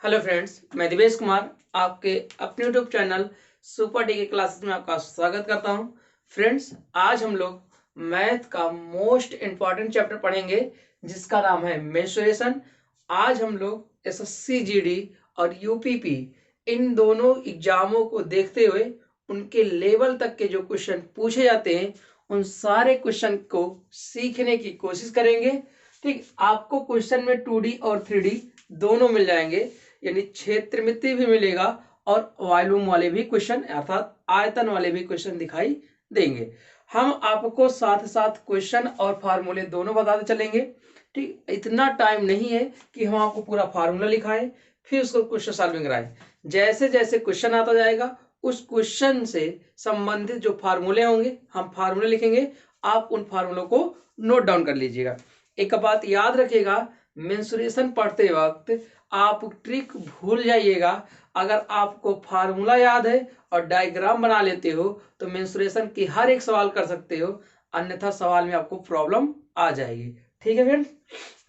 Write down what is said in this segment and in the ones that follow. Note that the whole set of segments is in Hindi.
हेलो फ्रेंड्स, मैं दिवेश कुमार आपके अपने यूट्यूब चैनल सुपर डी के क्लासेस में आपका स्वागत करता हूं। फ्रेंड्स, आज हम लोग मैथ का मोस्ट इम्पॉर्टेंट चैप्टर पढ़ेंगे जिसका नाम है मेंसुरेशन। आज हम लोग एसएससी जीडी और यूपीपी इन दोनों एग्जामों को देखते हुए उनके लेवल तक के जो क्वेश्चन पूछे जाते हैं उन सारे क्वेश्चन को सीखने की कोशिश करेंगे। ठीक, आपको क्वेश्चन में 2D और 3D दोनों मिल जाएंगे, यानी क्षेत्रमिति भी मिलेगा और वॉल्यूम वाले भी क्वेश्चन अर्थात आयतन वाले भी क्वेश्चन दिखाई देंगे। हम आपको साथ साथ क्वेश्चन और फार्मूले दोनों बताते चलेंगे। ठीक, इतना टाइम नहीं है कि हम आपको पूरा फार्मूला लिखाएं फिर उसको क्वेश्चन सॉल्विंग कराएं। जैसे जैसे क्वेश्चन आता जाएगा उस क्वेश्चन से संबंधित जो फार्मूले होंगे हम फार्मूले लिखेंगे, आप उन फार्मूलों को नोट डाउन कर लीजिएगा। एक बात याद रखिएगा, मेंसुरेशन पढ़ते वक्त आप ट्रिक भूल जाइएगा। अगर आपको फार्मूला याद है और डायग्राम बना लेते हो तो मेंसुरेशन की हर एक सवाल कर सकते हो, अन्यथा सवाल में आपको प्रॉब्लम आ जाएगी। ठीक है फ्रेंड्स,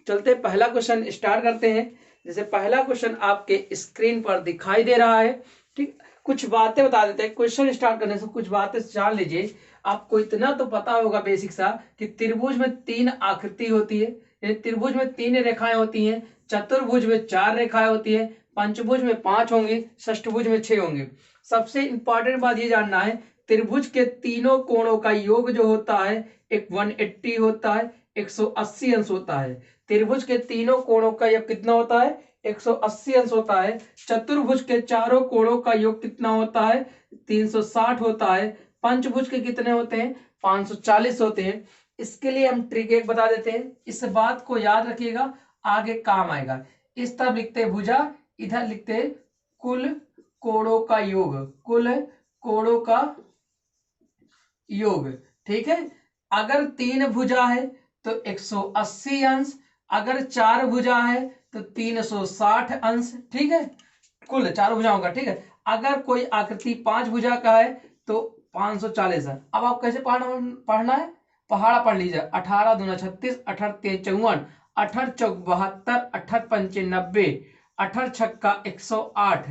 चलते पहला क्वेश्चन स्टार्ट करते हैं। जैसे पहला क्वेश्चन आपके स्क्रीन पर दिखाई दे रहा है। ठीक, कुछ बातें बता देते हैं। क्वेश्चन स्टार्ट करने से कुछ बातें जान लीजिए। आपको इतना तो पता होगा बेसिक सा कि त्रिभुज में 3 आकृति होती है, यानी त्रिभुज में 3 रेखाएं होती हैं, चतुर्भुज में 4 रेखाएं होती है, पंचभुज में 5 होंगी, षष्ठभुज में 6 होंगे। सबसे इंपॉर्टेंट बात ये जानना है, त्रिभुज के तीनों कोणों का योग जो होता है एक 180 होता है, 180 अंश होता है। त्रिभुज के तीनों कोणों का योग कितना होता है? 180 अंश होता है। चतुर्भुज के चारों कोणों का योग कितना होता है? 360 होता है। पंचभुज के कितने होते हैं? 540 होते हैं। इसके लिए हम ट्रिक एक बता देते हैं, इस बात को याद रखिएगा, आगे काम आएगा। इस तरफ लिखते भुजा, इधर लिखते कुल कोणों का योग, कुल कोणों का योग। ठीक है, अगर 3 भुजा है तो 180 अंश, अगर 4 भुजा है तो 360 अंश। ठीक है, कुल 4 भुजाओं का। ठीक है, अगर कोई आकृति 5 भुजा का है तो 540 है। अब आप कैसे पढ़ना है? पहाड़ा पढ़ लीजिए। 18 दूना 36, 18 तेज 54, 18 चौक 72, 18 पंचे 90, 18 छक्का 108।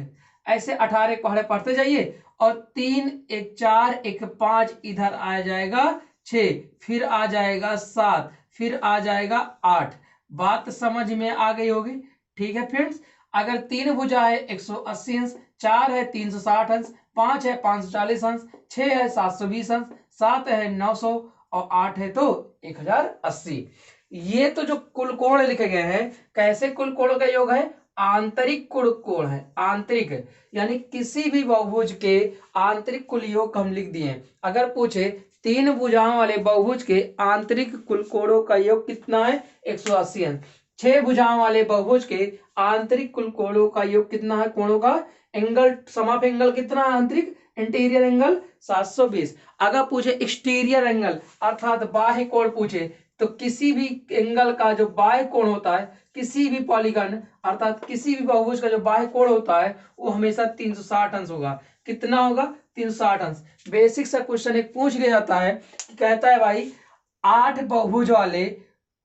ऐसे 18 पहाड़े पढ़ते जाइए और 3 1 4 1 5 इधर आ जाएगा 6, फिर आ जाएगा 7, फिर आ जाएगा 8। बात समझ में आ गई होगी। ठीक है फ्रेंड्स, अगर 3 भुजा है 180 अंश, 4 है 360 अंश, 5 है 540 अंश, 6 है 720 अंश, 7 है 900 और 8 है तो 1080। ये तो जो कुल कोण लिखे गए हैं, कैसे कुल कोणों का योग है? आंतरिक कुल कोण है, आंतरिक, यानी किसी भी बहुभुज के आंतरिक कुल योग हम लिख दिए। अगर पूछे 3 भुजाओं वाले बहुभुज के आंतरिक कुल कोणों का योग कितना है? 180 अंश। 6 भुजाओं वाले बहुभुज के आंतरिक कुल कोणों का योग कितना है? कोणों का एंगल, सम ऑफ एंगल कितना है? आंतरिक इंटीरियर एंगल 720। अगर पूछे एक्सटीरियर एंगल अर्थात बाह्य कोण पूछे तो किसी भी एंगल का जो बाह्य कोण होता है, किसी भी पॉलीगन अर्थात किसी भी बहुभुज का जो बाह्य कोण होता है वो हमेशा 360 अंश होगा। कितना होगा? 360 अंश। बेसिक सा क्वेश्चन एक पूछ लिया जाता है, कहता है भाई 8 बहुभुज वाले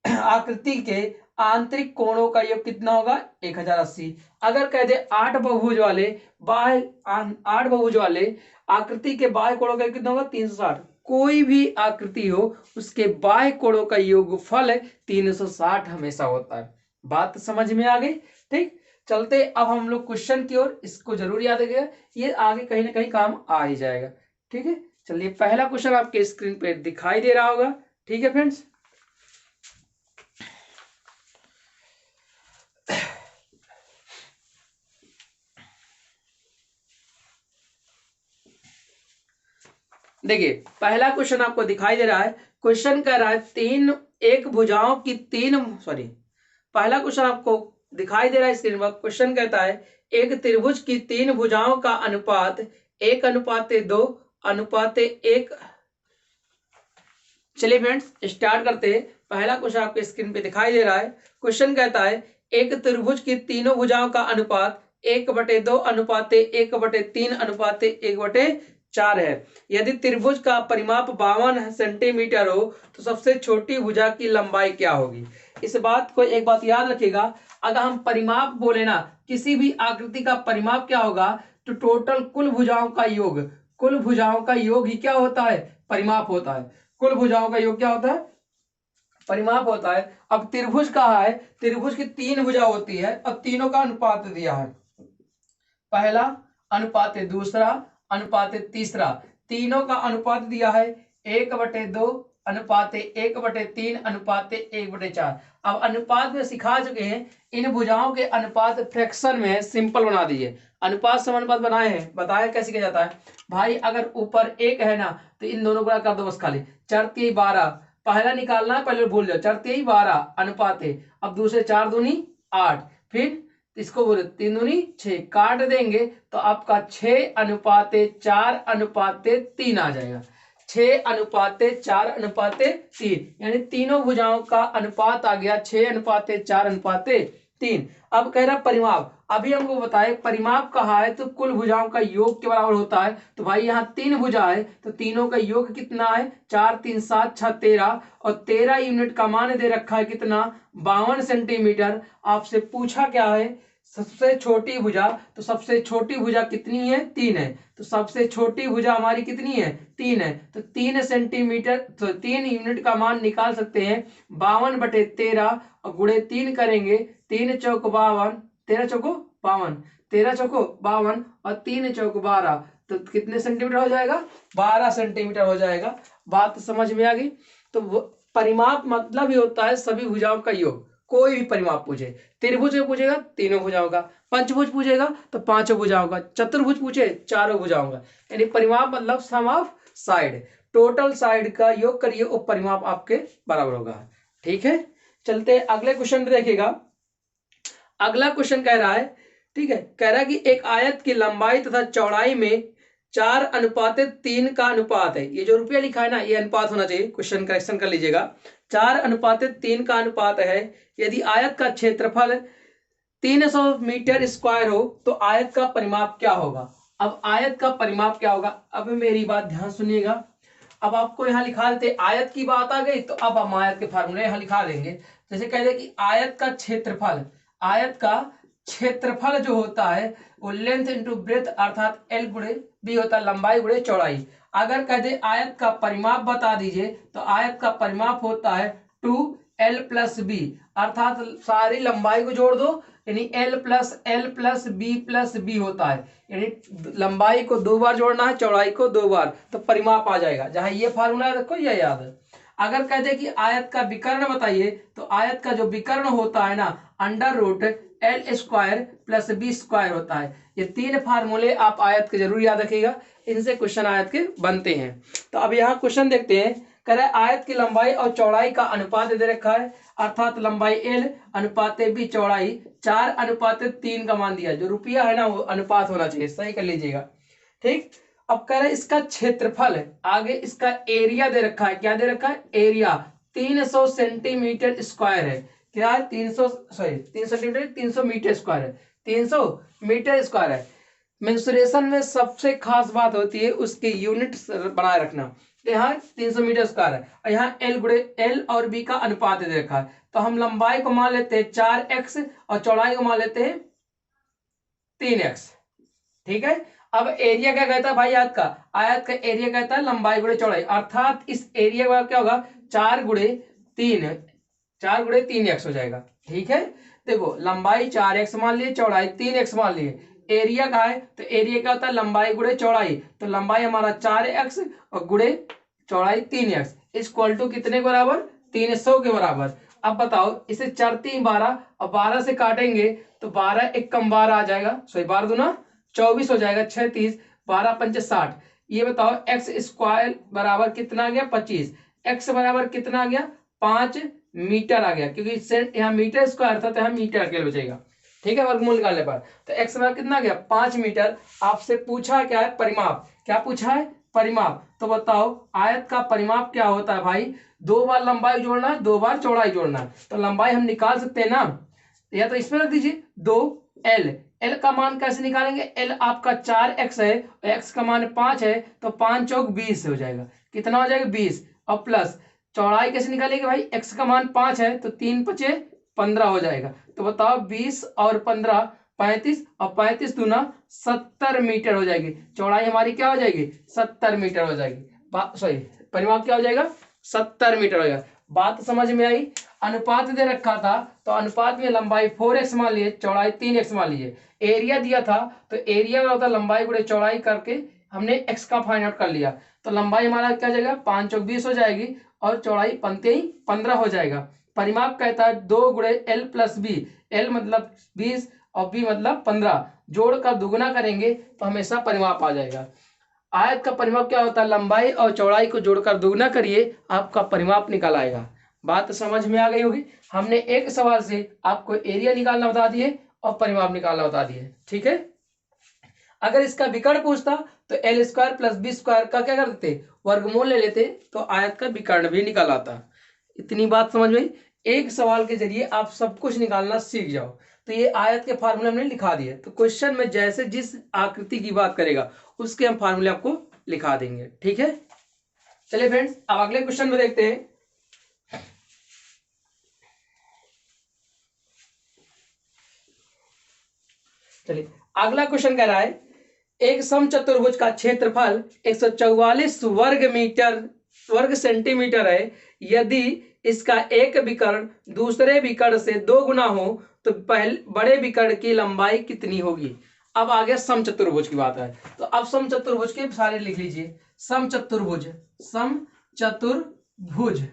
आकृति के आंतरिक कोणों का योग कितना होगा? 1080। अगर कह दे 8 बहुभुज वाले 8 बहुभुज वाले आकृति के बाह्य कोणों का कितना होगा? 360। कोई भी आकृति हो उसके बाह्य कोणों का योगफल 360 हमेशा होता है। बात समझ में आ गई? ठीक, चलते अब हम लोग क्वेश्चन की ओर। इसको जरूर याद रखिएगा, ये आगे कहीं ना कहीं काम आ ही जाएगा। ठीक है, चलिए पहला क्वेश्चन आपके स्क्रीन पे दिखाई दे रहा होगा। ठीक है फ्रेंड्स, देखिए पहला क्वेश्चन आपको दिखाई दे रहा है। क्वेश्चन कह रहा है पहला क्वेश्चन आपको दिखाई दे रहा है स्क्रीन पर। क्वेश्चन कहता है एक त्रिभुज की 3 भुजाओं का अनुपात 1:2 अनुपात 1। चलिए फ्रेंड्स स्टार्ट करते हैं। पहला क्वेश्चन आपके स्क्रीन पे दिखाई दे रहा है। क्वेश्चन कहता है एक त्रिभुज की तीनों भुजाओं का अनुपात 1:2 अनुपात 1/3 अनुपात 1/4 है। यदि त्रिभुज का परिमाप 52 सेंटीमीटर हो तो सबसे छोटी भुजा की लंबाई क्या होगी? इस बात को एक बात याद रखिएगा, अगर हम परिमाप बोले ना, किसी भी आकृति का परिमाप क्या होगा, तो टोटल कुल भुजाओं का योग, कुल भुजाओं का योग ही क्या होता है, परिमाप होता है। कुल भुजाओं का योग क्या होता है, परिमाप होता है। अब त्रिभुज कहा है, त्रिभुज की 3 भुजा होती है और तीनों का अनुपात दिया है, पहला अनुपात दूसरा अनुपात तीसरा, तीनों का अनुपात दिया है 1/2 अनुपात 1/3 अनुपात 1/4। अब अनुपात में सिखा चुके हैं, इन भुजाओं के अनुपात फ्रैक्शन में सिंपल बना दिए, अनुपात समानुपात बनाए हैं, बताया कैसे किया जाता है भाई। अगर ऊपर 1 है ना, तो इन दोनों को कर दो बस खाली, 4 12, पहला निकालना है, पहले भूल जाओ, 4 12 अनुपात है। अब दूसरे 4 दूनी 8, फिर इसको बोले 3 दूनी 6, काट देंगे तो आपका 6 अनुपात 4 अनुपात 3 आ जाएगा, 6 अनुपात 4 अनुपात 3, यानी तीनों भुजाओं का अनुपात आ गया 6 अनुपात 4 अनुपात 3। अब कह रहा परिमाप, अभी हमको बताए परिमाप कहा है तो कुल भुजाओं का योग के बराबर होता है। तो भाई यहाँ 3 भुजा है तो तीनों का योग कितना है, 4 3 7 6 13, और 13 यूनिट का मान दे रखा है कितना, 52 सेंटीमीटर। आपसे पूछा क्या है, सबसे छोटी भुजा, तो सबसे छोटी भुजा कितनी है, 3 है, तो सबसे छोटी भुजा हमारी कितनी है, 3 है, तो 3 सेंटीमीटर, तो 3 यूनिट का मान निकाल सकते हैं 52/13, और गुणे 3 करेंगे, 3 चौक 52, 13 चौको 52, 13 चौको 52 और 3 चौक 12, तो कितने सेंटीमीटर हो जाएगा, 12 सेंटीमीटर हो जाएगा। बात समझ में आ गई। तो परिमाप मतलब ही होता है सभी भुजाओं का योग। कोई भी परिमाप पूछे, त्रिभुज में पूछेगा तीनों भुजाओं का, पंचभुज पूछेगा तो 5 भुजाओं का, चतुर्भुज पूछे 4 भुजाओं का, यानी परिमाप मतलब सम ऑफ साइड, टोटल साइड का योग करिए वो परिमाप आपके बराबर होगा। ठीक है, चलते अगले क्वेश्चन देखिएगा। अगला क्वेश्चन कह रहा है, ठीक है, कह रहा है कि एक आयत की लंबाई तथा चौड़ाई में 4 अनुपात 3 का अनुपात है। ये जो रुपया लिखा है ना, ये अनुपात होना चाहिए, क्वेश्चन करेक्शन कर लीजिएगा। 4 अनुपात 3 का अनुपात है। यदि आयत का क्षेत्रफल 300 मीटर स्क्वायर हो तो आयत का परिमाप क्या होगा। अब आयत का परिमाप क्या होगा, अब मेरी बात ध्यान सुनिएगा। अब आपको यहाँ लिखा देते, आयत की बात आ गई तो अब हम आयत के फार्मूले यहाँ लिखा देंगे। जैसे कह दे कि आयत का क्षेत्रफल, आयत का क्षेत्रफल जो होता है वो लेंथ इंटू ब्रेथ अर्थात एल गुणे बी होता है, लंबाई गुणे चौड़ाई। अगर कह दे आयत का परिमाप बता दीजिए तो आयत का परिमाप होता है 2l + b, अर्थात सारी लंबाई को जोड़ दो, यानी l + b होता है, यानी लंबाई को 2 बार जोड़ना है, चौड़ाई को 2 बार, तो परिमाप आ जाएगा। जहां ये फार्मूला रखो ये याद है। अगर कह दे कि आयत का विकर्ण बताइए तो आयत का जो विकर्ण होता है ना, √l² + b² होता है। ये 3 फार्मूले आप आयत के जरूर याद रखिएगा, इनसे क्वेश्चन आयत के बनते हैं। तो अब यहाँ क्वेश्चन देखते हैं, कह रहा है आयत की लंबाई और चौड़ाई का अनुपात दे रखा है, अर्थात लंबाई l अनुपात b चौड़ाई 4:3 का मान दिया। जो रुपया है ना वो अनुपात होना चाहिए, सही कर लीजिएगा। ठीक, अब कह रहा है इसका क्षेत्रफल है, आगे इसका एरिया दे रखा है, क्या दे रखा है, एरिया 300 सेंटीमीटर स्क्वायर है। क्या है, 300 सेंटीमीटर, 300 मीटर स्क्वायर है, 300 मीटर स्क्वायर है। मेंसुरेशन में सबसे खास बात होती है उसकी यूनिट बनाए रखना। यहाँ 300 मीटर स्क्वायर है और यहाँ एल और बी का अनुपात दे रखा है, तो हम लंबाई को मान लेते हैं 4x और चौड़ाई को मान लेते हैं 3x। ठीक है, अब एरिया क्या कहता है भाई, आयत का एरिया कहता है लंबाई गुणे चौड़ाई, अर्थात इस एरिया का क्या होगा 4 × 3x हो जाएगा। ठीक है, देखो लंबाई 4x मान लिए, चौड़ाई 3x मान लिए, एरिया का है तो एरिया क्या होता है लंबाई गुणे चौड़ाई, तो लंबाई हमारा 4x और गुणे चौड़ाई 3x इक्वल टू कितने के बराबर, 300 के बराबर। अब बताओ इसे 4 3 12 और 12 से काटेंगे तो 12 1 कम 12 आ जाएगा, 12 दूना 24 हो जाएगा, 6 30 12 5 60। ये बताओ x² बराबर कितना आ गया, 25। x बराबर कितना आ गया, 5 मीटर आ गया, क्योंकि यहाँ मीटर स्क्वायर था तो यहाँ मीटर अकेले बचेगा। ठीक है, वर्गमूल निकालने पर तो x बराबर कितना आ गया, 5 मीटर। आपसे पूछा क्या है, परिमाप, क्या पूछा है, परिमाप। तो बताओ आयत का परिमाप क्या होता है भाई, 2 बार लंबाई जोड़ना है, 2 बार चौड़ाई जोड़ना है। तो लंबाई हम निकाल सकते हैं ना, या तो इसमें रख दीजिए 2l, l का मान कैसे निकालेंगे, l आपका 4x है, x का मान 5 है, तो 5 चौक 20 हो जाएगा, कितना हो जाएगा 20, और प्लस चौड़ाई कैसे निकालेंगे भाई, x का मान 5 है तो 3 5 15 हो जाएगा। तो बताओ 20 और 15 35 और 35 दूना 70 मीटर हो जाएगी। चौड़ाई हमारी क्या हो जाएगी? 70 मीटर हो जाएगी। सॉरी, परिमाप क्या हो जाएगा? 70 मीटर हो जाएगा। बात समझ में आई? अनुपात दे रखा था तो अनुपात में लंबाई 4x मान लिए, चौड़ाई 3x मान लीजिए। एरिया दिया था तो एरिया में होता लंबाई गुणे चौड़ाई करके हमने x का फाइंड आउट कर लिया। तो लंबाई हमारा क्या जाएगा? 5 चौक 20 हो जाएगी और चौड़ाई पंते ही 15 हो जाएगा। परिमाप कहता है 2 गुणे l प्लस बी। l मतलब 20 और b मतलब 15, जोड़कर दुगुना करेंगे तो हमेशा परिमाप आ जाएगा। आयत का परिमाप क्या होता है? लंबाई और चौड़ाई को जोड़कर दुगुना करिए, आपका परिमाप निकल आएगा। बात समझ में आ गई होगी। हमने एक सवाल से आपको एरिया निकालना बता दिए और परिमाप निकालना बता दिए, ठीक है। अगर इसका विकर्ण पूछता तो L square plus B square का क्या कर देते? वर्गमूल ले लेते, तो आयत का विकर्ण भी निकल आता। इतनी बात समझ में? एक सवाल के जरिए आप सब कुछ निकालना सीख जाओ। तो ये आयत के फार्मूले हमने लिखा दिए, तो क्वेश्चन में जैसे जिस आकृति की बात करेगा उसके हम फार्मूले आपको लिखा देंगे, ठीक है। चलिए फ्रेंड्स, अब अगले क्वेश्चन में देखते हैं। चलिए, अगला क्वेश्चन कह रहा है एक समचतुर्भुज का क्षेत्रफल 144 वर्ग सेंटीमीटर है। यदि इसका एक विकर्ण दूसरे विकर्ण से 2 गुना हो तो पहले बड़े विकर्ण की लंबाई कितनी होगी? अब आगे समचतुर्भुज की बात है, तो अब समचतुर्भुज के सारे लिख लीजिए। समचतुर्भुज, समचतुर्भुज,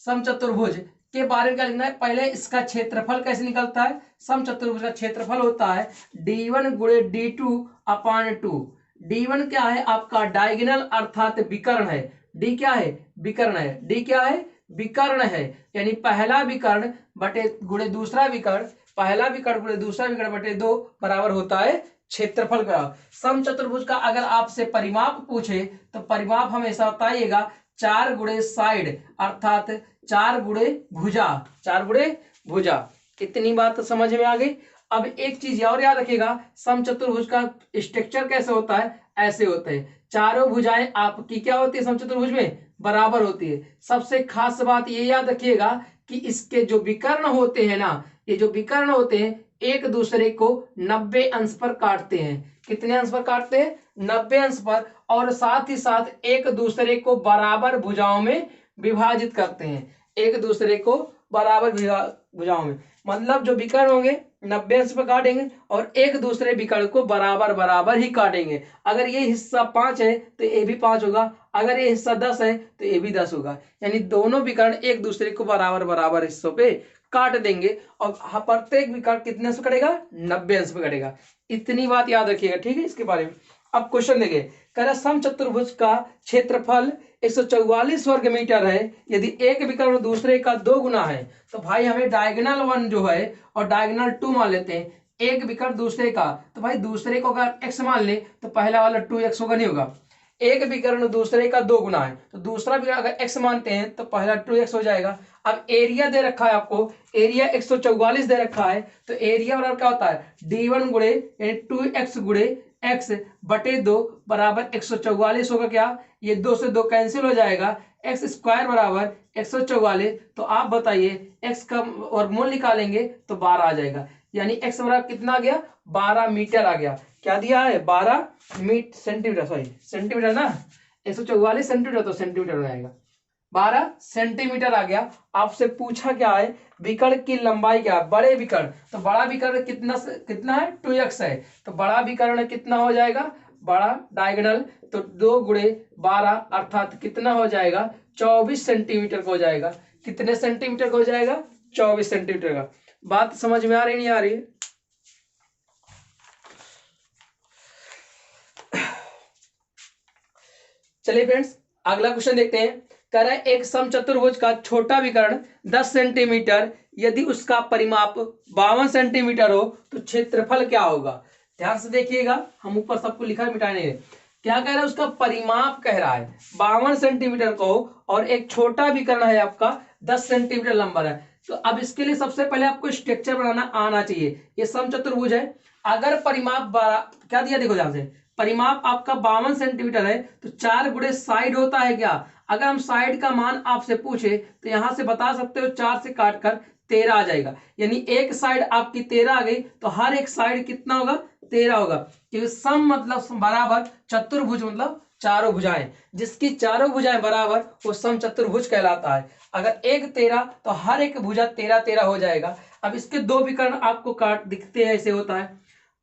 समचतुर्भुज के बारे में क्या लिखना है? पहले इसका क्षेत्रफल कैसे निकलता है? समचतुर्भुज का क्षेत्रफल होता है d1 गुणे d2 अपान 2। d1 क्या है? आपका डायगोनल अर्थात विकर्ण है। d क्या है? विकर्ण है। d क्या है? विकर्ण है, यानी पहला विकर्ण बटे गुणे दूसरा विकर्ण, पहला विकर्ण गुणे दूसरा विकर्ण बटे 2 बराबर होता है क्षेत्रफल का। समचतुर्भुज का अगर आपसे परिमाप पूछे तो परिमाप हमेशा बताइएगा 4 गुणे साइड अर्थात 4 गुणे भुजा, 4 गुणे भुजा। इतनी बात समझ में आ गई। अब एक चीज और याद रखिएगा, समचतुर्भुज का स्ट्रक्चर कैसे होता है? ऐसे होता है, चारों भुजाएं आपकी क्या होती है समचतुर्भुज में? बराबर होती है। सबसे खास बात ये याद रखिएगा कि इसके जो विकर्ण होते हैं ना, ये जो विकर्ण होते हैं एक दूसरे को 90 अंश पर काटते हैं। कितने अंश पर काटते हैं? 90 अंश पर। और साथ ही साथ एक दूसरे को बराबर भुजाओं में विभाजित करते हैं, एक दूसरे को बराबर भुजाओं में, मतलब जो विकर्ण होंगे 90 अंश पर काटेंगे और एक दूसरे विकर्ण को बराबर बराबर ही काटेंगे। अगर ये हिस्सा 5 है तो ये भी 5 होगा, अगर ये हिस्सा 10 है तो ये भी 10 होगा, यानी दोनों विकर्ण एक दूसरे को बराबर बराबर हिस्सों पे काट देंगे और प्रत्येक विकर्ण कितने से कटेगा? 90 अंश पे कटेगा। इतनी बात याद रखिएगा, ठीक है इसके बारे में। अब क्वेश्चन देखिए, कह रहा समचतुर्भुज का क्षेत्रफल 144 वर्ग मीटर है। यदि एक विकर्ण दूसरे का 2 गुना है, तो भाई हमें डायगोनल 1 जो है और डायगोनल 2 मान लेते हैं। एक विकर्ण दूसरे का, तो भाई दूसरे को अगर x मान ले तो पहला वाला 2x होगा, नहीं होगा। एक विकर्ण दूसरे का 2 गुना है तो दूसरा विकर्ण अगर x मानते हैं तो पहला 2x हो जाएगा। अब एरिया दे रखा है आपको, एरिया 144 दे रखा है, तो एरिया बराबर क्या होता है? d1 गुणे 2x गुणे x बटे 2 बराबर 144 होगा। क्या ये 2 से 2 कैंसिल हो जाएगा, एक्स स्क्वायर बराबर 144। तो आप बताइए x का वर्गमूल निकालेंगे तो 12 आ जाएगा, यानी x बराबर कितना आ गया? 12 मीटर आ गया। क्या दिया है? 12 सेंटीमीटर, सॉरी सेंटीमीटर ना, 144 सेंटीमीटर तो सेंटीमीटर हो जाएगा, 12 सेंटीमीटर आ गया। आपसे पूछा क्या है? विकर्ण की लंबाई क्या है? बड़े विकर्ण, तो बड़ा विकर्ण कितना है? 2x है, तो बड़ा विकर्ण कितना हो जाएगा? बड़ा डायगोनल तो 2 गुणे 12 अर्थात कितना हो जाएगा? 24 सेंटीमीटर का हो जाएगा। कितने सेंटीमीटर का हो जाएगा? 24 सेंटीमीटर का। बात समझ में आ रही नहीं आ रही? चलिए फ्रेंड्स, अगला क्वेश्चन देखते हैं। कह रहा है एक समचतुर्भुज का छोटा विकर्ण 10 सेंटीमीटर, यदि उसका परिमाप 52 सेंटीमीटर हो तो क्षेत्रफल क्या होगा? ध्यान से देखिएगा, हम ऊपर सबको लिखा है, मिटाने हैं। क्या कह रहा है? उसका परिमाप कह रहा है 52 सेंटीमीटर को और एक छोटा विकर्ण है आपका 10 सेंटीमीटर लंबा है। तो अब इसके लिए सबसे पहले आपको स्ट्रक्चर बनाना आना चाहिए। ये समचतुर्भुज है, अगर परिमाप क्या दिया, देखो ध्यान से, परिमाप आपका 52 सेंटीमीटर है तो 4 गुणे साइड होता है क्या? अगर हम साइड का मान आपसे पूछे तो यहां से बता सकते हो 4 से काट कर 13 आ जाएगा, यानी एक साइड आपकी 13 आ गई तो हर एक साइड कितना होगा 13 होगा, क्योंकि सम मतलब बराबर, चतुर्भुज मतलब चारों भुजाएं, जिसकी चारों भुजाएं बराबर वो सम चतुर्भुज कहलाता है। अगर एक 13 तो हर एक भुजा 13 13 हो जाएगा। अब इसके दो विकर्ण आपको काट दिखते हैं, ऐसे होता है।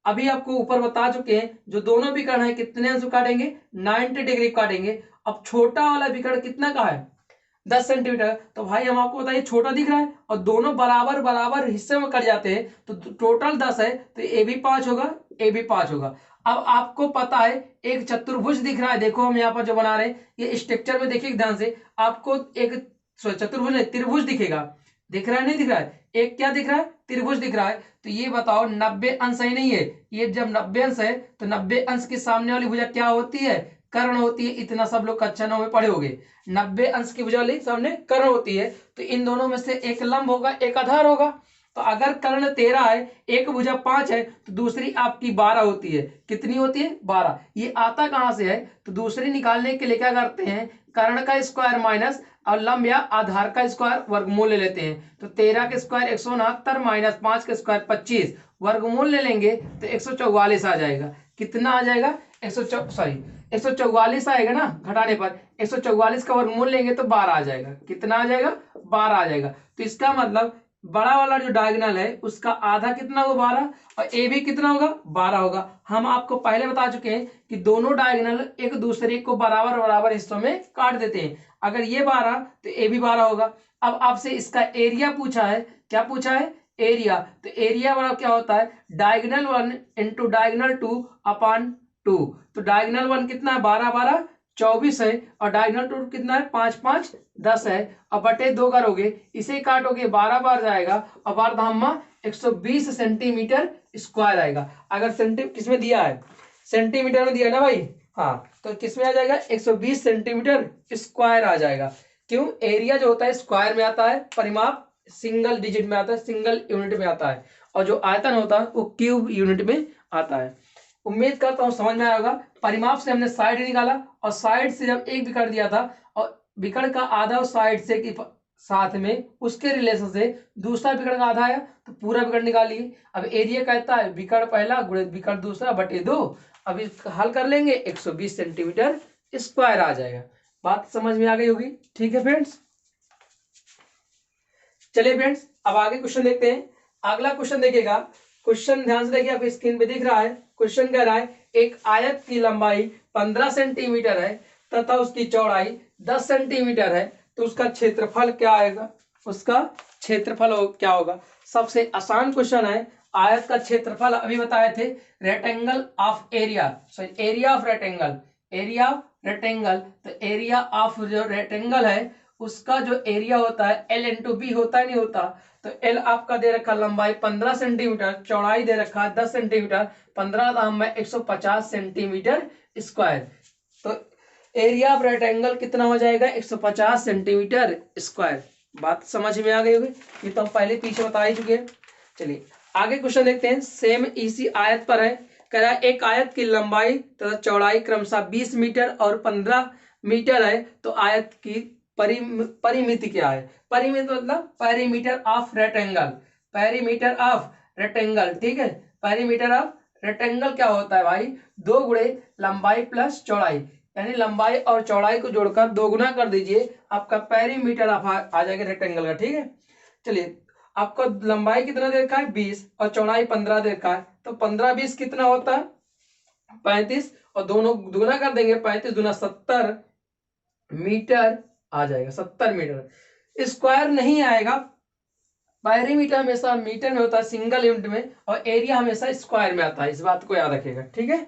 अभी आपको ऊपर बता चुके हैं जो दोनों विकर्ण है कितने अंश काटेंगे, 90 डिग्री काटेंगे। अब छोटा वाला विकर्ण कितना का है 10 सेंटीमीटर, तो भाई हम आपको बताइए छोटा दिख रहा है और दोनों बराबर बराबर हिस्से में कट जाते हैं तो टोटल 10 है, तो ए भी 5 होगा, ए भी 5 होगा। अब आपको पता है एक चतुर्भुज दिख रहा है, देखो हम यहाँ पर जो बना रहे हैं ये स्ट्रक्चर में देखिए ध्यान से, आपको एक चतुर्भुज नहीं त्रिभुज दिखेगा, दिख रहा है नहीं दिख रहा है, एक क्या दिख रहा है त्रिभुज दिख रहा है। तो ये बताओ 90 अंश ही नहीं है, ये जब 90 अंश है तो 90 अंश के सामने वाली भुजा क्या होती है, कर्ण होती है। इतना सब लोग कक्षा 9 में पढ़े होंगे, 90 अंश की भुजा वाली सामने कर्ण होती है, तो इन दोनों में से एक लंब होगा एक आधार होगा। तो अगर कर्ण 13 है, एक भुजा 5 है, तो दूसरी आपकी 12 होती है। कितनी होती है 12। ये आता कहां से है, तो दूसरी निकालने के लिए क्या करते हैं, कर्ण का स्क्वायर माइनस और लंब या आधार का स्क्वायर वर्गमूल ले लेते हैं। तो 13 के स्क्वायर 169 माइनस 5 के स्क्वायर 25, वर्गमूल ले लेंगे तो 144 आ जाएगा। कितना आ जाएगा 144 आएगा ना, घटाने पर 144 का वर्गमूल लेंगे तो 12 आ जाएगा। कितना आ जाएगा 12 आ जाएगा। तो इसका मतलब बड़ा वाला जो डायगोनल है उसका आधा कितना होगा 12, और ए भी कितना होगा 12 होगा। हम आपको पहले बता चुके हैं कि दोनों डायगोनल एक दूसरे को बराबर बराबर हिस्सों में काट देते हैं। अगर ये 12 तो ए भी 12 होगा। अब आपसे इसका एरिया पूछा है, क्या पूछा है एरिया, तो एरिया वाला क्या होता है डायगोनल 1 इंटू डायगोनल 2 अपॉन 2। तो डायगोनल 1 कितना है 12 12 24 है, और डायगोनल 2 कितना है 5 5 10 है, और बटे 2 करोगे इसे काटोगे 12 बार जाएगा और बार धामा 120 सेंटीमीटर स्क्वायर आएगा। अगर किसमें दिया है सेंटीमीटर में दिया ना भाई, हाँ, तो किसमें आ जाएगा 120 सेंटीमीटर स्क्वायर आ जाएगा। क्यों, एरिया जो होता है स्क्वायर में आता है, परिमाप सिंगल डिजिट में आता है, सिंगल यूनिट में आता है, और जो आयतन होता है वो क्यूब यूनिट में आता है। उम्मीद करता हूं समझ में आया होगा। परिमाप से हमने साइड निकाला, और साइड से जब एक विकर्ण दिया था और विकर्ण का आधा उस साइड से साथ में उसके रिलेशन से दूसरा विकर्ण का आधा आया तो पूरा विकर्ण निकाल लिए। अब एरिया कहता है विकर्ण पहला गुणित विकर्ण दूसरा बटे 2। अब इसका हल कर लेंगे 120 सेंटीमीटर स्क्वायर आ जाएगा। बात समझ में आ गई होगी, ठीक है फ्रेंड्स। चलिए फ्रेंड्स अब आगे क्वेश्चन देखते हैं। अगला क्वेश्चन देखिएगा, क्वेश्चन ध्यान से देखिए, आपकी स्क्रीन पे दिख रहा है। क्वेश्चन कह रहा है एक आयत की लंबाई 15 सेंटीमीटर है तथा उसकी चौड़ाई 10 सेंटीमीटर है, तो उसका क्षेत्रफल क्या आएगा, उसका क्षेत्रफल क्या होगा। सबसे आसान क्वेश्चन है। आयत का क्षेत्रफल अभी बताए थे, rectangle of area, sorry area of rectangle, area of rectangle. तो एरिया ऑफ जो रेक्टेंगल है उसका जो एरिया होता है एल इंटू बी होता है नहीं होता। तो एल आपका दे रखा लंबाई 15 सेंटीमीटर, चौड़ाई दे रखा है 10 सेंटीमीटर, 15 दाम में 150 सेंटीमीटर स्क्वायर। तो एरिया ऑफ रेक्टेंगल कितना हो जाएगा 150 सेंटीमीटर स्क्वायर। बात समझ में आ गई होगी, ये तो हम पहले पीछे बता ही चुके हैं। चलिए आगे क्वेश्चन देखते हैं। सेम इसी आयत पर है, कह रहा है एक आयत की लंबाई तथा चौड़ाई क्रमशः 20 मीटर और 15 मीटर है, तो आयत की परिमिति क्या है। परिमिति मतलब perimeter of rectangle, perimeter of rectangle, ठीक है। पेरीमीटर ऑफ रेक्टेंगल क्या होता है भाई, 2 गुणे लंबाई प्लस चौड़ाई, यानी लंबाई और चौड़ाई को जोड़कर 2 गुना कर दीजिए, आपका पेरीमीटर ऑफ आ जाएगा रेक्टेंगल का, ठीक है। चलिए आपको लंबाई कितना दे रखा है 20 और चौड़ाई 15 दे रखा है, तो 15 20 कितना होता है 35, और दोनों दुगना कर देंगे 35 दुना 70 मीटर आ जाएगा, 70 मीटर। स्क्वायर नहीं आएगा, पेरीमीटर हमेशा मीटर में होता है सिंगल यूनिट में, और एरिया हमेशा स्क्वायर में आता है, इस बात को याद रखिएगा, ठीक है।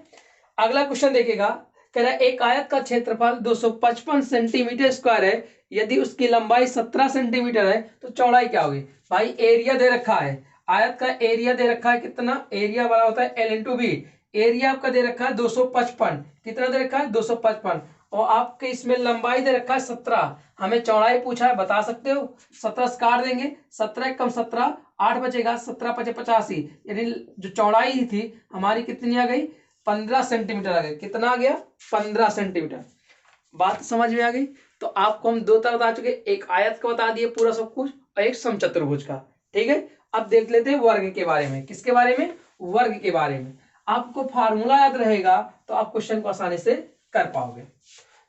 अगला क्वेश्चन देखिएगा, कह रहा है एक आयत का क्षेत्रफल 255 सेंटीमीटर स्क्वायर है, यदि उसकी लंबाई 17 सेंटीमीटर है तो चौड़ाई क्या होगी। भाई एरिया दे रखा है, आयत का एरिया दे रखा है कितना, एरिया वाला होता है एल इंटू बी। एरिया आपका दे रखा है 255, कितना दे रखा है 255, और आपके इसमें लंबाई दे रखा है 17, हमें चौड़ाई पूछा है, बता सकते हो 17 से काट देंगे, 17 कम 17 8 बचेगा, 17 पचे 85, यानी जो चौड़ाई थी हमारी कितनी आ गई 15 सेंटीमीटर आ गई। कितना आ गया 15 सेंटीमीटर। बात समझ में आ गई। तो आपको हम दो तरह बता चुके, एक आयत का बता दिए पूरा सब कुछ और एक समचतुर्भुज का। ठीक है, अब देख लेते हैं वर्ग के बारे में। किसके बारे में? वर्ग के बारे में। आपको फार्मूला याद रहेगा तो आप क्वेश्चन को आसानी से कर पाओगे।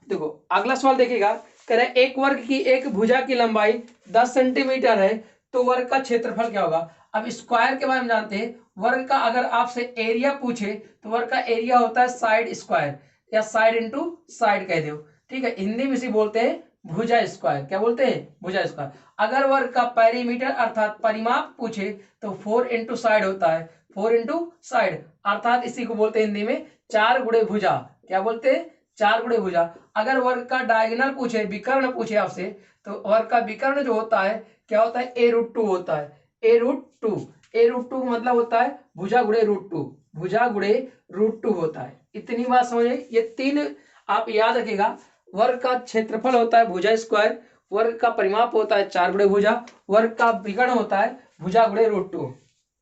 देखो अगला सवाल देखिएगा, कह रहे हैं एक वर्ग की एक भुजा की लंबाई 10 सेंटीमीटर है तो वर्ग का क्षेत्रफल क्या होगा। अब स्क्वायर के बारे में जानते हैं। वर्ग का अगर आपसे एरिया पूछे तो वर्ग का एरिया होता है साइड स्क्वायर या साइड इंटू साइड कह दो। ठीक है, हिंदी में इसे बोलते हैं भुजा स्क्वायर। क्या बोलते हैं? भुजा स्क्वायर। अगर वर्ग का पेरीमीटर अर्थात परिमाप पूछे तो 4 इंटू साइड होता है, 4 इंटू साइड, अर्थात इसी को बोलते हैं हिंदी में 4 गुणे भुजा। क्या बोलते हैं? 4 गुणे भुजा। अगर वर्ग का डायगोनल पूछे, विकर्ण पूछे आपसे, तो वर्ग का विकर्ण जो होता है क्या होता है? a√2 होता है। a√2, a√2 मतलब होता है भुजा गुणे √2, भुजा गुणे √2 होता है। इतनी बात समझे? ये तीन आप याद रखिएगा। वर्ग का क्षेत्रफल होता है भुजा स्क्वायर, वर्ग का परिमाप होता है 4 गुणे भुजा, वर्ग का विकर्ण होता है भुजा गुणे √2,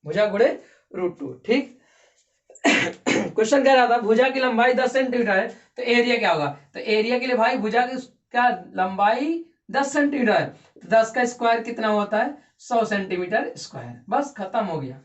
भुजा गुणे √2। ठीक। क्वेश्चन कह रहा था भुजा की लंबाई 10 सेंटीमीटर है तो एरिया क्या होगा। तो एरिया के लिए भाई भुजा की क्या लंबाई 10 सेंटीमीटर है, तो 10 का स्क्वायर कितना होता है? 100 सेंटीमीटर स्क्वायर। बस खत्म हो गया।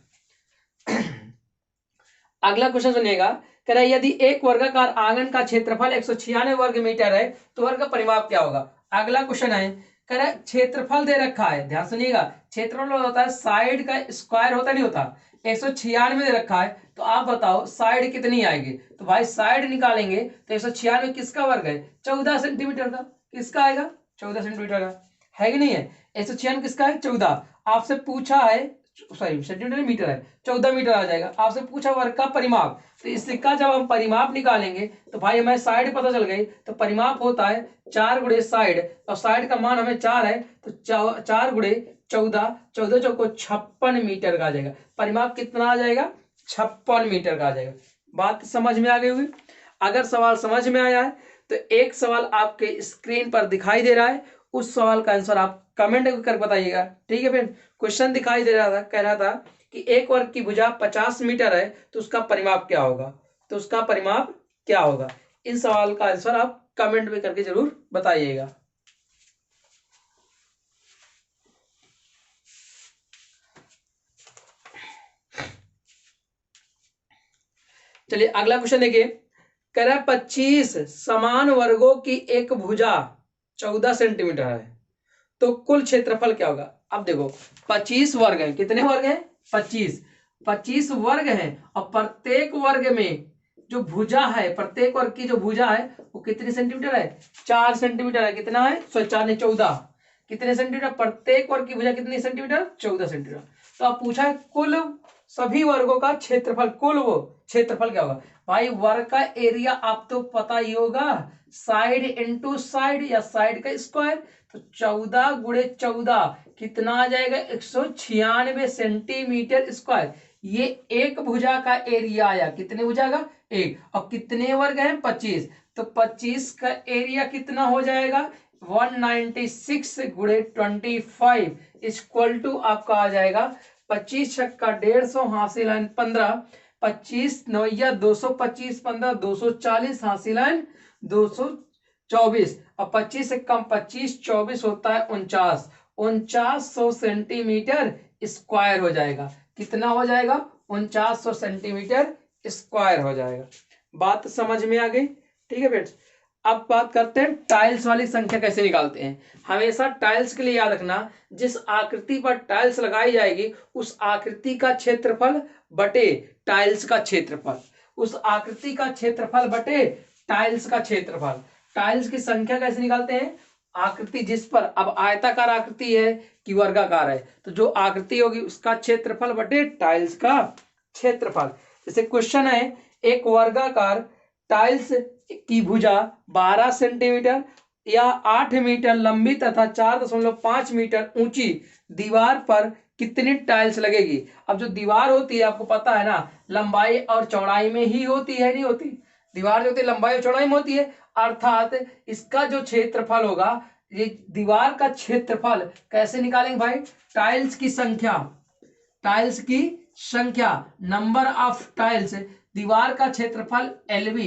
अगला क्वेश्चन सुनिएगा, कह रहा है यदि एक वर्गाकार आंगन का क्षेत्रफल 196 वर्ग मीटर है तो वर्ग का परिमाप क्या होगा। अगला क्वेश्चन है, कह रहा है क्षेत्रफल दे रखा है, ध्यान सुनिएगा। क्षेत्रफल होता है साइड का स्क्वायर, होता नहीं होता। 196 दे रखा है तो आप बताओ साइड कितनी आएगी। तो भाई साइड निकालेंगे तो 196 किसका वर्ग है? 14 सेंटीमीटर का। किसका आएगा? 14 सेंटीमीटर का, है कि नहीं है? 196 किसका है? 14। आपसे पूछा है, सॉरी सेंटीमीटर मीटर है, 14 मीटर आ जाएगा। आपसे पूछा वर्ग का परिमाप, तो इसका जब हम परिमाप निकालेंगे तो भाई हमें साइड पता चल गई। तो परिमाप होता है 4 गुणे साइड, और साइड का मान हमें 4 है तो 4 गुणे 14, 14 चौको 56 मीटर का आ जाएगा। परिमाप कितना आ जाएगा? 56 मीटर का आ जाएगा। बात समझ में आ गई होगी। अगर सवाल समझ में आया है तो एक सवाल आपके स्क्रीन पर दिखाई दे रहा है, उस सवाल का आंसर आप कमेंट कर बताइएगा। ठीक है फ्रेंड। क्वेश्चन दिखाई दे रहा था, कह रहा था कि एक वर्ग की भुजा 50 मीटर है तो उसका परिमाप क्या होगा। तो उसका परिमाप क्या होगा? इन सवाल का आंसर आप कमेंट में करके जरूर बताइएगा। चलिए अगला क्वेश्चन देखिए, कह रहा है 25 समान वर्गों की एक भुजा 14 सेंटीमीटर है तो कुल क्षेत्रफल क्या होगा। अब देखो 25 वर्ग है, कितने वर्ग हैं? 25 वर्ग हैं, और प्रत्येक वर्ग में जो भुजा है, प्रत्येक वर्ग की जो भुजा है वो कितनी सेंटीमीटर है? 4 सेंटीमीटर है। कितना है? 14 कितने सेंटीमीटर? प्रत्येक वर्ग की भुजा कितनी सेंटीमीटर? 14 सेंटीमीटर। तो अब पूछा है कुल सभी वर्गों का क्षेत्रफल, कुल वो क्षेत्रफल क्या होगा। भाई वर्ग का एरिया आप तो पता ही होगा, साइड इंटू साइड या साइड का स्क्वायर। तो 14 गुणे 14 कितना आ जाएगा? 196 सेंटीमीटर स्क्वायर। ये एक भुजा का एरिया आया। कितने भुजा का? एक। और कितने वर्ग हैं? 25। तो 25 का एरिया कितना हो जाएगा? 196 गुणे 25 इक्वल टू आपका आ जाएगा 25 छक्का 150 हासिल लाइन 15, 25 नवैया 225 15 240 हासिल लाइन 224, और 25 से कम 25 24 होता है 49, 4900 सेंटीमीटर स्क्वायर हो जाएगा। कितना हो जाएगा? 4900 सेंटीमीटर स्क्वायर हो जाएगा। बात समझ में आ गई? ठीक है फ्रेंड्स। अब बात करते हैं टाइल्स वाली संख्या कैसे निकालते हैं। हमेशा टाइल्स के लिए याद रखना, जिस आकृति पर टाइल्स लगाई जाएगी उस आकृति का क्षेत्रफल बटे टाइल्स का क्षेत्रफल, उस आकृति का क्षेत्रफल बटे टाइल्स का क्षेत्रफल। टाइल्स की संख्या कैसे निकालते हैं? आकृति जिस पर, अब आयताकार आकृति है कि वर्गाकार है, तो जो आकृति होगी उसका क्षेत्रफल बटे टाइल्स का क्षेत्रफल। जैसे क्वेश्चन है, एक वर्गाकार टाइल्स की भुजा 12 सेंटीमीटर या 8 मीटर लंबी तथा 4.5 मीटर ऊंची दीवार पर कितनी टाइल्स लगेगी। अब जो दीवार होती है आपको पता है ना, लंबाई और चौड़ाई में ही होती है, नहीं होती। दीवार जो होती है लंबाई और चौड़ाई में होती है, अर्थात इसका जो क्षेत्रफल होगा, ये दीवार का क्षेत्रफल कैसे निकालेंगे भाई? टाइल्स की संख्या, टाइल्स की संख्या, नंबर ऑफ टाइल्स, दीवार का क्षेत्रफल LB,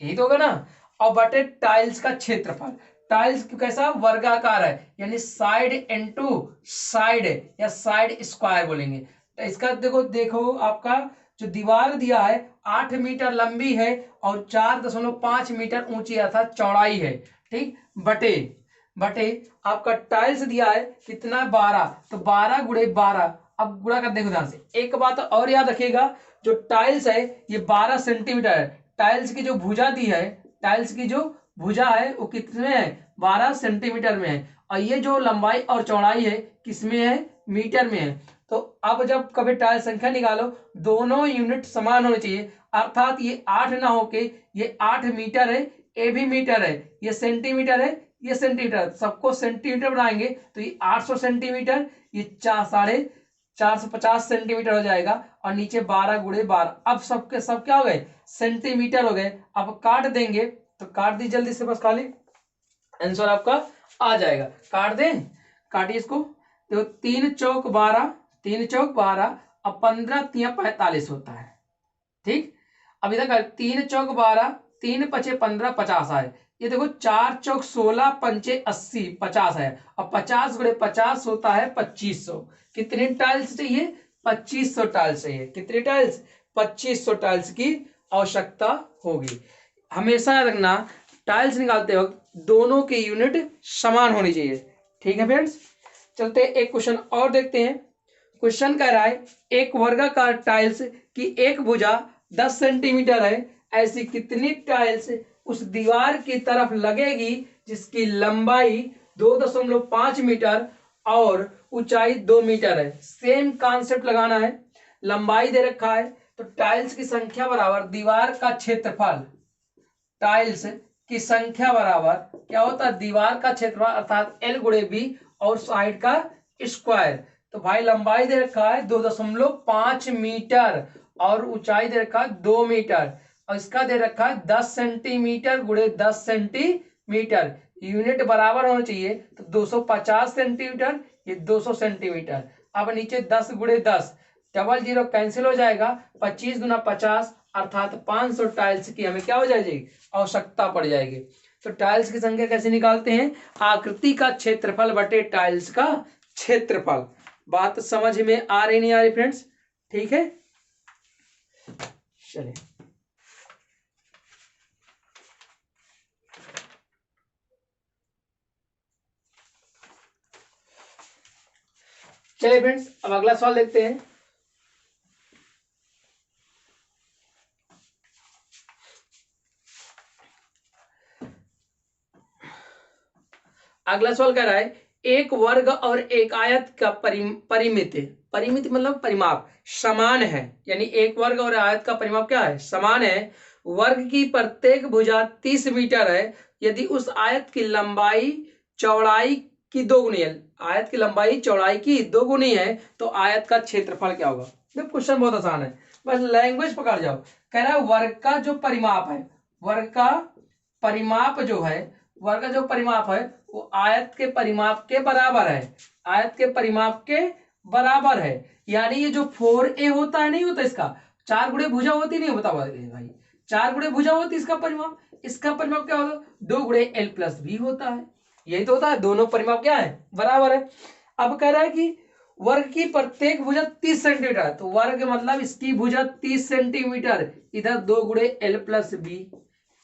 यही तो होगा ना, और बटे टाइल्स का क्षेत्रफल। टाइल्स कैसा वर्गाकार है, यानी साइड इनटू साइड या साइड स्क्वायर बोलेंगे। तो इसका देखो देखो आपका जो दीवार दिया है 8 मीटर लंबी है और 4.5 मीटर ऊंची अर्थात चौड़ाई है, ठीक। बटे बटे आपका टाइल्स दिया है कितना 12, तो 12 गुणे 12। अब गुणा कर देखो ध्यान से। एक बात और याद रखिएगा, जो टाइल्स है ये 12 सेंटीमीटर है। टाइल्स की जो भुजा दी है, टाइल्स की जो भुजा है वो कितने है, 12 सेंटीमीटर में है। और ये जो लंबाई और चौड़ाई है किसमें है, मीटर में है। तो अब जब कभी टाइल्स संख्या निकालो दोनों यूनिट समान होने चाहिए, अर्थात ये 8 ना होके ये 8 मीटर है, ये भी मीटर है, ये सेंटीमीटर है, ये सेंटीमीटर, सबको सेंटीमीटर बनाएंगे तो ये 800 सेंटीमीटर, ये 450 सेंटीमीटर हो जाएगा। और नीचे 12 गुणे 12। अब सबके सब क्या हो गए, सेंटीमीटर हो गए। अब काट देंगे तो काट दी जल्दी से, बस खाली आंसर आपका आ जाएगा। काट दें, काटिए इसको। तो 3 चौक 12, 3 चौक 12 अब 15 तिया 45 होता है, ठीक। अब इधर 3 चौक 12, 3 पचे 15 50 आए। ये देखो 4 चौक 16 पंचे 80 50 है। अब 50 गुणे 50 होता है 2500। कितने टाइल्स चाहिए, 2500 टाइल्स चाहिए। कितने टाइल्स, 2500 टाइल्स की आवश्यकता होगी। हमेशा याद रखना टाइल्स निकालते वक्त दोनों की यूनिट समान होनी चाहिए, ठीक है फ्रेंड्स। चलते एक क्वेश्चन और देखते हैं। क्वेश्चन कह रहा है एक वर्गाकार टाइल्स की एक भुजा 10 सेंटीमीटर है, ऐसी कितनी टाइल्स उस दीवार की तरफ लगेगी जिसकी लंबाई 2.5 मीटर और ऊंचाई 2 मीटर है। सेम कॉन्सेप्ट लगाना है। लंबाई दे रखा है तो टाइल्स की संख्या बराबर दीवार का क्षेत्रफल, टाइल्स की संख्या बराबर क्या होता है, दीवार का क्षेत्रफल अर्थात L गुणे बी और साइड का स्क्वायर। तो भाई लंबाई दे रखा है 2.5 मीटर और ऊंचाई दे रखा है 2 मीटर और इसका दे रखा है 10 सेंटीमीटर गुणे 10 सेंटीमीटर। यूनिट बराबर होना चाहिए तो 250 सेंटीमीटर, ये 200 सेंटीमीटर। अब नीचे 10 गुणे 10, डबल जीरो कैंसिल हो जाएगा, 25 गुना 50 अर्थात 500 टाइल्स की हमें क्या हो जाएगी, आवश्यकता पड़ जाएगी। तो टाइल्स की संख्या कैसे निकालते हैं, आकृति का क्षेत्रफल बटे टाइल्स का क्षेत्रफल। बात समझ में आ रही नहीं आ रही फ्रेंड्स, ठीक है। चलिए चलिए फ्रेंड्स अब अगला सवाल देखते हैं। अगला सवाल कह रहा है एक वर्ग और एक आयत का परिमित मतलब परिमाप समान है, यानी एक वर्ग और आयत का परिमाप क्या है, समान है। वर्ग की प्रत्येक भुजा 30 मीटर है, यदि उस आयत की लंबाई चौड़ाई की 2 गुनी है, आयत की लंबाई चौड़ाई की 2 गुनी है तो आयत का क्षेत्रफल क्या होगा। देखो क्वेश्चन बहुत आसान है, बस लैंग्वेज पकड़ जाओ। कह रहा है वर्ग का जो परिमाप है, वर्ग का परिमाप जो है, वर्ग का जो परिमाप है वो आयत के परिमाप के बराबर है, आयत के परिमाप के बराबर है। यानी ये जो 4a होता है, नहीं होता इसका 4 गुणे भुजा होती, नहीं होता भाई, 4 गुणे भुजा होती इसका परिमाप, इसका परिमाप क्या होता है 2 गुणे l प्लस b होता है। यही तो होता है, दोनों परिमाप क्या है, बराबर है। अब कह रहा है कि वर्ग की प्रत्येक भुजा 30 सेंटीमीटर, तो वर्ग मतलब इसकी भुजा 30 सेंटीमीटर, इधर 2 गुणे l प्लस b।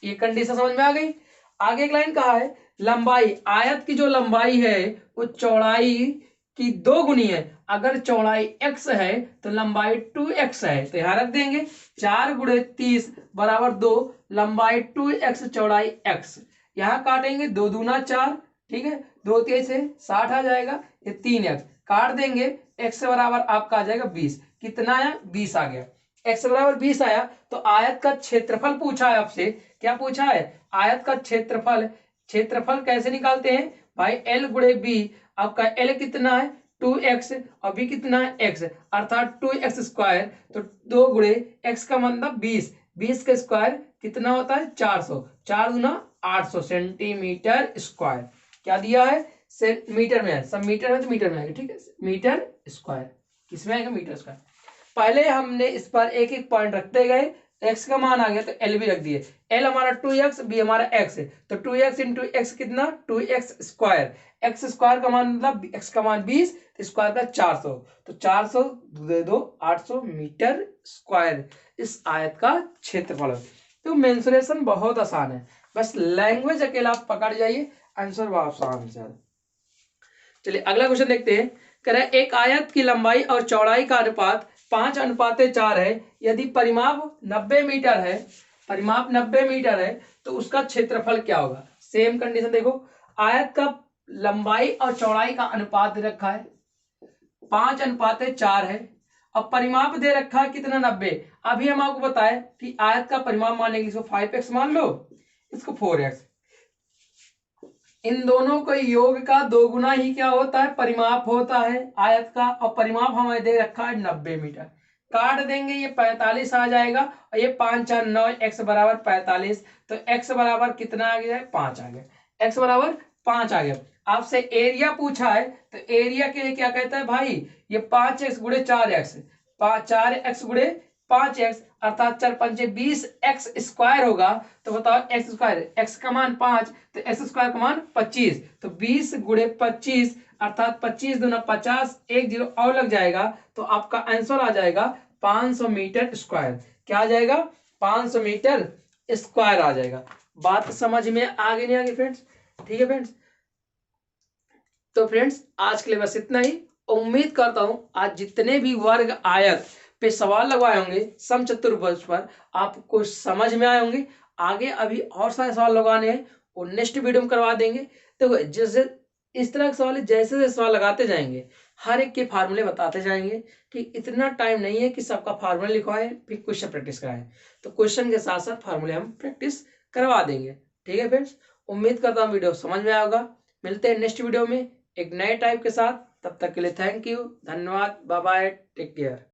ये कंडीशन समझ में आ गई। आगे एक लाइन कहा है लंबाई, आयत की जो लंबाई है वो चौड़ाई की 2 गुनी है। अगर चौड़ाई x है तो लंबाई 2x है, तो यहां रख देंगे 4 गुणे 30 बराबर 2, लंबाई 2x चौड़ाई x। यहां काटेंगे 2 दूना 4, ठीक है, 2 3 से 60 आ जाएगा, ये 3x काट देंगे, x बराबर आपका आ जाएगा 20। कितना आया, 20 आ गया। x बराबर 20 आया तो आयत का क्षेत्रफल पूछा है आपसे, क्या पूछा है, आयत का क्षेत्रफल। क्षेत्रफल कैसे निकालते हैं भाई, l गुणे b। आपका l कितना है 2x और b कितना है x, अर्थात 2x स्क्वायर। तो 2 गुणे x का मतलब 20, 20 का स्क्वायर कितना होता है 400, 4 गुना 800 सेंटीमीटर स्क्वायर। क्या दिया है, मीटर में है, सब मीटर है तो मीटर में आएगा, ठीक है, मीटर स्क्वायर किसमें आएगा, मीटर स्क्वायर। पहले हमने इस पर एक एक पॉइंट रखते गए, x का मान आ गया तो l भी रख दिए। l हमारा 2x, b हमारा x है, तो 2x इंटू एक्स कितना 2x स्क्वायर, x स्क्वायर का मान मतलब x का मान 20, तो स्क्वायर का 400, तो 400 दे दो 800 मीटर स्क्वायर इस आयत का क्षेत्रफल है। तो मेंसुरेशन बहुत आसान है, बस लैंग्वेज अकेला आप पकड़ जाइए, आंसर वो आसान है। चलिए अगला क्वेश्चन देखते हैं। कह रहा है एक आयत की लंबाई और चौड़ाई का अनुपात 5:4 है। यदि परिमाप 90 मीटर है, परिमाप 90 मीटर है, तो उसका क्षेत्रफल क्या होगा। सेम कंडीशन देखो, आयत का लंबाई और चौड़ाई का अनुपात दे रखा है 5:4 है, और परिमाप दे रखा है कितना 90। अभी हम आपको बताएं कि आयत का परिमाप मानने के लिए इसको 5x मान लो, इसको 4x, इन दोनों को योग का 2 गुना ही क्या होता है परिमाप होता है आयत का, और परिमाप हमें दे रखा है 90 मीटर। काट देंगे ये 45 आ जाएगा, और ये 5 4 9 x बराबर 45, तो x बराबर कितना आ गया 5 आ गया, x बराबर 5 आ गया। आपसे एरिया पूछा है, तो एरिया के लिए क्या कहता है भाई, ये 5x गुणे 4x, 4x गुणे 5x अर्थात 4 पंचे 20x स्क्वायर होगा। तो बताओ x स्क्वायर, x का मान 5, तो x स्क्वायर का मान 25, तो 20 गुणे 25 अर्थात 25 दूना 50, एक जीरो और लग जाएगा, तो आपका आंसर आ जाएगा 500 मीटर स्क्वायर। क्या आ जाएगा 500 मीटर स्क्वायर आ जाएगा। बात समझ में आगे नहीं आगे फ्रेंड्स, ठीक है फ्रेंड्स। तो फ्रेंड्स आज के लिए बस इतना ही। उम्मीद करता हूं आज जितने भी वर्ग आयत पे सवाल लगवाए होंगे समचतुर्भुज पर आपको समझ में आए होंगे। आगे अभी और सारे सवाल लगवाने हैं, वो नेक्स्ट वीडियो में करवा देंगे। देखो जैसे इस तरह के सवाल जैसे जैसे सवाल लगाते जाएंगे, हर एक के फार्मूले बताते जाएंगे, कि इतना टाइम नहीं है कि सबका फार्मूला लिखवाए फिर क्वेश्चन प्रैक्टिस कराएं, तो क्वेश्चन के साथ साथ फार्मूले हम प्रैक्टिस करवा देंगे। ठीक है फ्रेंड्स, उम्मीद करता हूँ वीडियो समझ में आएगा। मिलते हैं नेक्स्ट वीडियो में एक नए टाइप के साथ, तब तक के लिए थैंक यू, धन्यवाद, बाय बाय, टेक केयर।